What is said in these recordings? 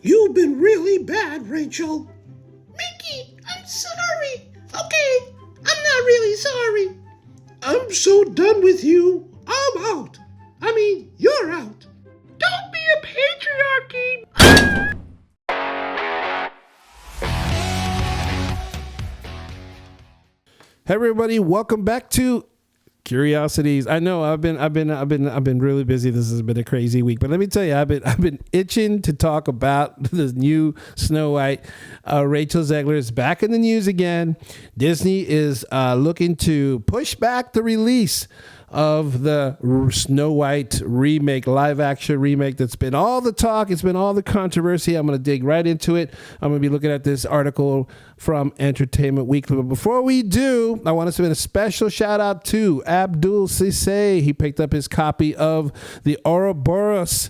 You've been really bad, Rachel. Mickey, I'm sorry. Okay, I'm not really sorry. I'm so done with you. I'm out. I mean, you're out. Don't be a patriarchy. Hey everybody, welcome back to Curiosities. I know I've been really busy. This has been a crazy week, but let me tell you, I've been itching to talk about the new Snow White. Rachel Zegler is back in the news again. Disney is looking to push back the release of the Snow White remake, live action remake. That's been all the talk. It's been all the controversy. I'm going to dig right into it. I'm going to be looking at this article from Entertainment Weekly. But before we do, I want to send a special shout out to Abdul Sisse. He picked up his copy of the Ouroboros.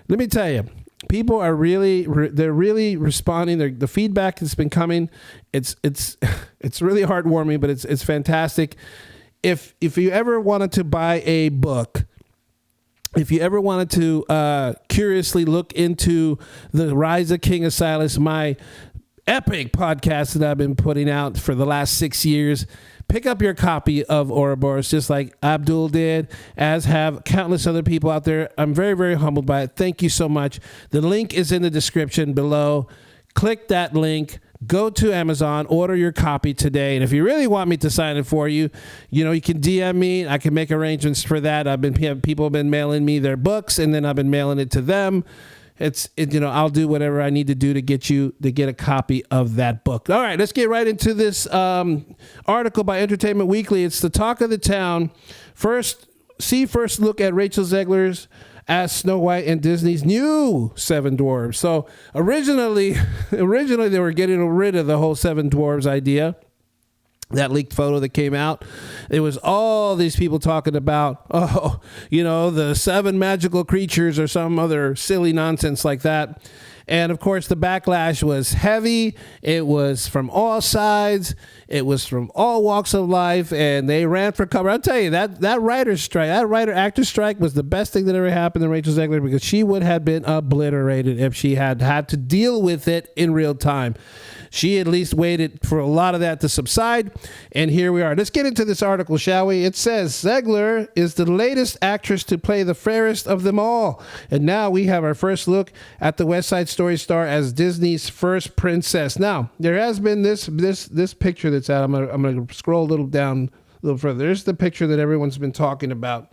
Let me tell you, people are really responding. The feedback that's been coming, it's really heartwarming, but it's fantastic. If you ever wanted to buy a book, if you ever wanted to curiously look into the Rise of King Osiris, my epic podcast that I've been putting out for the last 6 years, pick up your copy of Ouroboros, just like Abdul did, as have countless other people out there. I'm very, very humbled by it. Thank you so much. The link is in the description below. Click that link. Go to Amazon, order your copy today. And if you really want me to sign it for you, you can DM me. I can make arrangements for that. People have been mailing me their books, and then I've been mailing it to them. I'll do whatever I need to do to get a copy of that book. All right, let's get right into this article by Entertainment Weekly. It's the talk of the town. First look at Rachel Zegler's as Snow White and Disney's new Seven Dwarves. So originally they were getting rid of the whole Seven Dwarves idea. That leaked photo that came out, it was all these people talking about, the seven magical creatures or some other silly nonsense like that. And of course, the backlash was heavy. It was from all sides. It was from all walks of life, and they ran for cover. I'll tell you, that writer-actor strike was the best thing that ever happened to Rachel Zegler, because she would have been obliterated if she had to deal with it in real time. She at least waited for a lot of that to subside, and here we are. Let's get into this article, shall we? It says, Zegler is the latest actress to play the fairest of them all. And now we have our first look at the West Side Story star as Disney's first princess. Now, there has been this picture that's out. I'm gonna scroll a little down a little further. There's the picture that everyone's been talking about.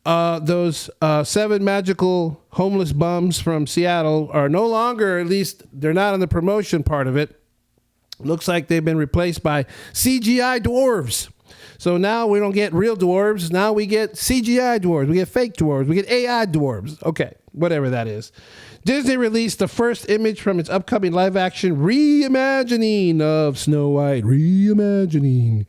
Those seven magical homeless bums from Seattle are no longer, at least they're not on the promotion part of it. Looks like they've been replaced by CGI dwarves. So now we don't get real dwarves. Now we get CGI dwarves. We get fake dwarves. We get AI dwarves. Okay, whatever that is. Disney released the first image from its upcoming live-action reimagining of Snow White. Reimagining.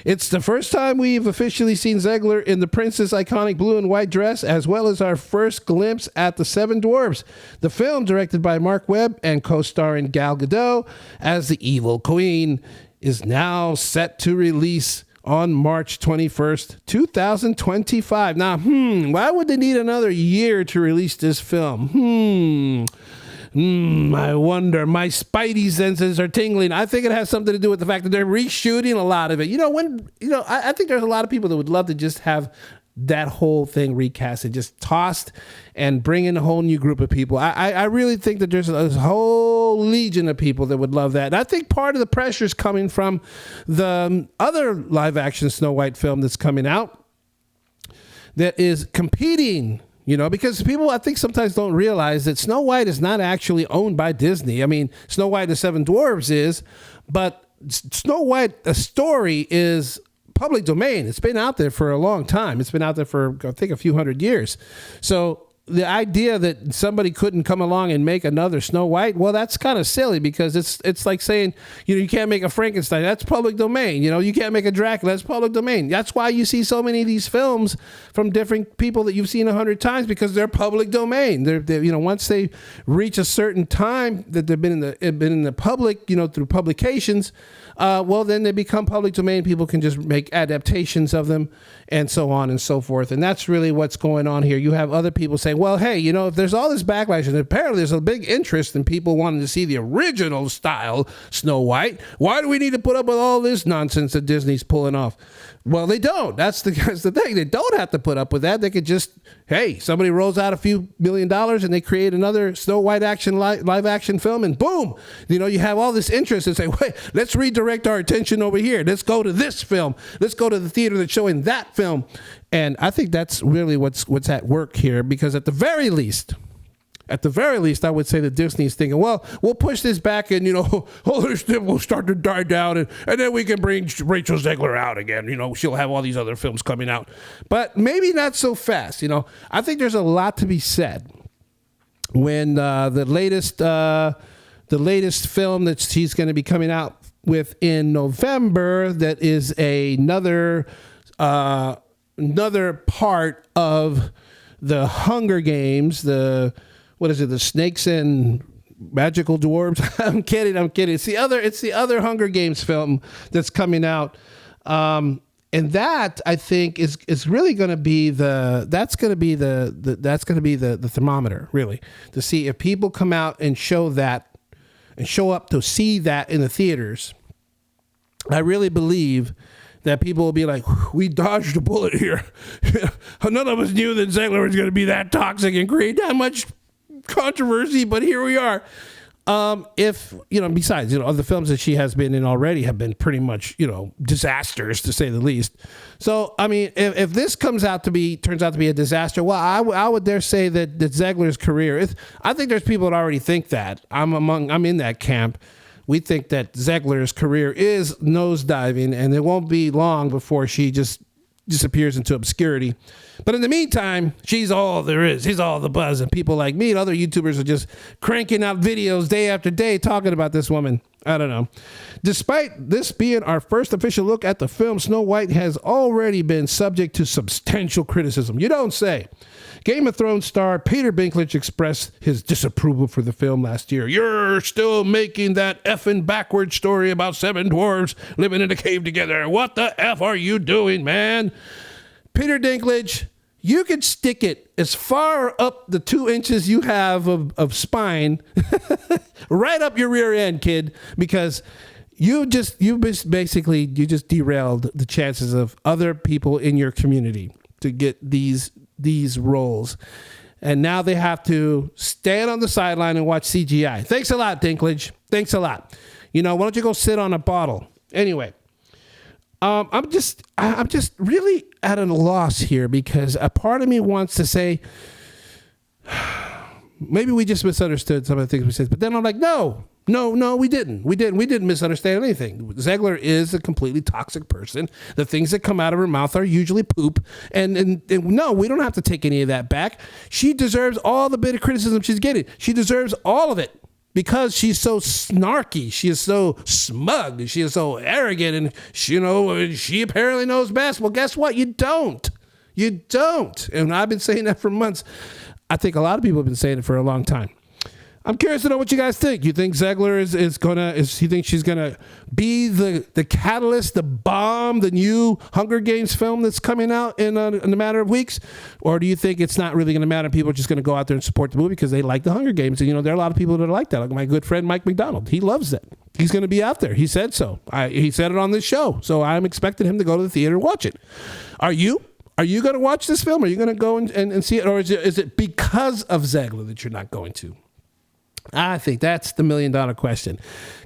It's the first time we've officially seen Zegler in the princess' iconic blue and white dress, as well as our first glimpse at the Seven Dwarfs. The film, directed by Mark Webb and co-starring Gal Gadot as the evil queen, is now set to release on March 21st, 2025. Now, why would they need another year to release this film? I wonder. My spidey senses are tingling. I think it has something to do with the fact that they're reshooting a lot of it. I think there's a lot of people that would love to just have that whole thing recast and just tossed and bring in a whole new group of people. I really think that there's a whole legion of people that would love that. And I think part of the pressure is coming from the other live action Snow White film that's coming out that is competing, because people, I think, sometimes don't realize that Snow White is not actually owned by Disney. I mean, Snow White and the Seven Dwarfs is, but Snow White, a story, is public domain. It's been out there for a long time. It's been out there for, I think, a few hundred years. So the idea that somebody couldn't come along and make another Snow White, well, that's kind of silly, because it's like saying, you can't make a Frankenstein. That's public domain. You can't make a Dracula. That's public domain. That's why you see so many of these films from different people that you've seen 100 times, because they're public domain. They're once they reach a certain time that they've been in the public, through publications, then they become public domain. People can just make adaptations of them and so on and so forth. And that's really what's going on here. You have other people say, saying, well, hey, you know, if there's all this backlash and apparently there's a big interest in people wanting to see the original style Snow White, why do we need to put up with all this nonsense that Disney's pulling off? Well, they don't. That's the thing. They don't have to put up with that. They could just, hey, somebody rolls out a few $1 million and they create another Snow White live action film, and boom, you know, you have all this interest and say, wait, let's redirect our attention over here. Let's go to this film. Let's go to the theater that's showing that film. And I think that's really what's at work here, because at the very least, I would say that Disney's thinking, well, we'll push this back and, you know, we'll start to die down and then we can bring Rachel Zegler out again. You know, she'll have all these other films coming out. But maybe not so fast. You know, I think there's a lot to be said when the latest film that she's going to be coming out with in November, that is another part of the Hunger Games, the Snakes and Magical Dwarves? I'm kidding. It's the other Hunger Games film that's coming out. And that, I think, is really going to be the thermometer, really, to see if people come out and show up to see that in the theaters. I really believe that people will be like, we dodged a bullet here. None of us knew that Zegler was going to be that toxic and create that much controversy, but here we are. If, you know, besides, you know, other films that she has been in already have been pretty much, you know, disasters, to say the least. So, I mean, if this turns out to be a disaster, well, I would dare say that Zegler's career, I think there's people that already think that. I'm in that camp. We think that Zegler's career is nosediving, and it won't be long before she just disappears into obscurity. But in the meantime, she's all there is. She's all the buzz, and people like me and other YouTubers are just cranking out videos day after day talking about this woman. I don't know. Despite this being our first official look at the film, Snow White has already been subject to substantial criticism. You don't say. Game of Thrones star Peter Dinklage expressed his disapproval for the film last year. You're still making that effing backward story about 7 dwarves living in a cave together. What the F are you doing, man? Peter Dinklage, you could stick it as far up the 2 inches you have of spine, right up your rear end, kid, because you just derailed the chances of other people in your community to get these roles. And now they have to stand on the sideline and watch CGI. Thanks a lot, Dinklage. Thanks a lot. You know, why don't you go sit on a bottle? Anyway, I'm just really at a loss here, because a part of me wants to say, maybe we just misunderstood some of the things we said. But then I'm like, no, we didn't. We didn't misunderstand anything. Zegler is a completely toxic person. The things that come out of her mouth are usually poop. And no, we don't have to take any of that back. She deserves all the bit of criticism she's getting. She deserves all of it, because she's so snarky. She is so smug. She is so arrogant. And she apparently knows best. Well, guess what? You don't. And I've been saying that for months. I think a lot of people have been saying it for a long time. I'm curious to know what you guys think. You think Zegler you think she's gonna be the catalyst, the bomb, the new Hunger Games film that's coming out in a matter of weeks? Or do you think it's not really gonna matter? People are just gonna go out there and support the movie because they like the Hunger Games. And, you know, there are a lot of people that are like that. Like my good friend, Mike McDonald. He loves it. He's gonna be out there. He said so. He said it on this show. So I'm expecting him to go to the theater and watch it. Are you? Are you going to watch this film? Are you going to go and see it? Or is it because of Zegler that you're not going to? I think that's the $1 million question.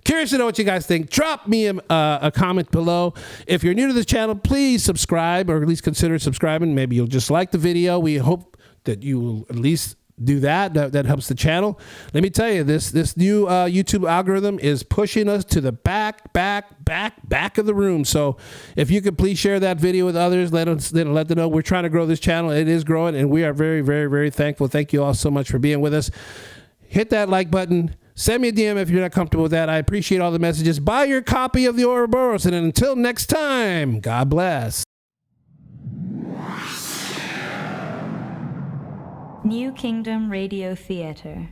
Curious to know what you guys think. Drop me a comment below. If you're new to this channel, please subscribe, or at least consider subscribing. Maybe you'll just like the video. We hope that you will at least do that. That helps the channel. Let me tell you, this new YouTube algorithm is pushing us to the back of the room. So if you could please share that video with others, let them know we're trying to grow this channel. It is growing, and we are very, very, very thankful. Thank you all so much for being with us. Hit that like button. Send me a DM if you're not comfortable with that. I appreciate all the messages. Buy your copy of the Ouroboros, and until next time, God bless. New Kingdom Radio Theater.